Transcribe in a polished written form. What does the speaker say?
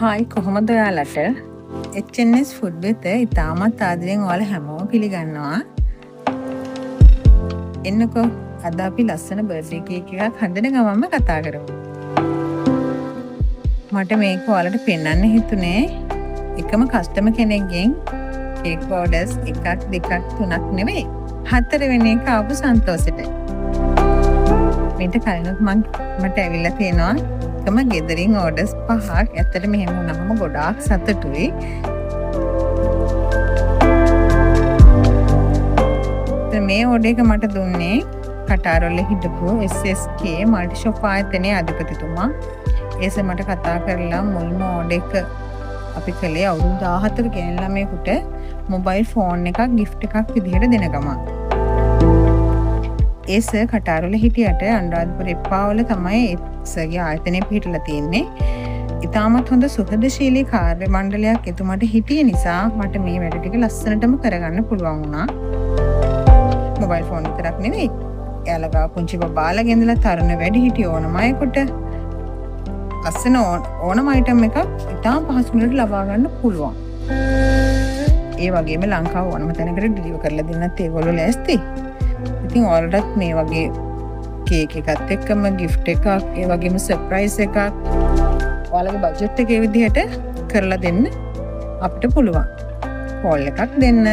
Hi කොහොමද ඔයාලට HNS food වෙත ඉතාමත් ආදරෙන් ඔයාලා හැමෝම පිළිගන්නවා. එන්නකෝ අද අපි ලස්සන බර්ත්ඩේ කේක් එකක් හදන ගමන්ම කතා කරමු. මට මේක ඔයාලට පෙන්වන්න හිතුනේ එකම කස්ටමර් කෙනෙක්ගෙන් කේක් ඕඩර්ස් එකක් දෙකක් තුනක් නෙවෙයි 4 වෙනි එක ආපු සන්තෝෂෙට. මේක කලිනුත් මට ඇවිල්ලා තියෙනවා එකම ගෙදරින් ඕඩර්ස් 5ක්. ඇත්තට මෙහෙම වුණාම ගොඩාක් සතුටුයි. මේ ඕඩර් එක මට දුන්නේ කටාරොල්ලේ හිටපු SSK මල්ටි ෂොප් ආයතනයේ අධිපතිතුමා. ඒස මට කතා කරලා මුල්ම ඕඩර් එක අපි කළේ අවුරුදු 17ක ගෙනල්ලා ළමයෙකුට මොබයිල් ෆෝන් එකක් gift එකක් විදිහට දෙන ගමන්. ඒස කටාරොල්ලේ හිටියට අනුරාධපුර එප්පාවල තමයි ඒසගේ ආයතනය පිහිටලා තියෙන්නේ. ඉතාමත් හොඳ සුහදශීලී කාර්ය මණ්ඩලයක් එතුමාට හිටිය නිසා මට මේ වැඩ ටික ලස්සනටම කරගන්න පුළුවන් වුණා. මොබයිල් ෆෝන් විතරක් නෙවෙයි. එයාලා ගාව පුංචි බබාලගේ ඉඳලා තරුණ වැඩිහිටිය ඕනම අයෙකුට ලස්සන ඕනම අයිටම් එකක් ඉතාම පහසු මිනිකට ලබා ගන්න පුළුවන්. ඒ වගේම ලංකාව ඕනම තැනකට ඩිලිවර් කරලා දෙන්නත් ඒගොල්ලෝ ලෑස්ති. ඉතින් ඔයාලටත් මේ වගේ කේක් එකත් එක්කම gift එකක්, ඒ වගේම සර්ප්‍රයිස් එකක් ඔයාලගේ බජට් එකේ විදිහට කරලා දෙන්න අපිට පුළුවන්. කෝල් එකක් දෙන්න.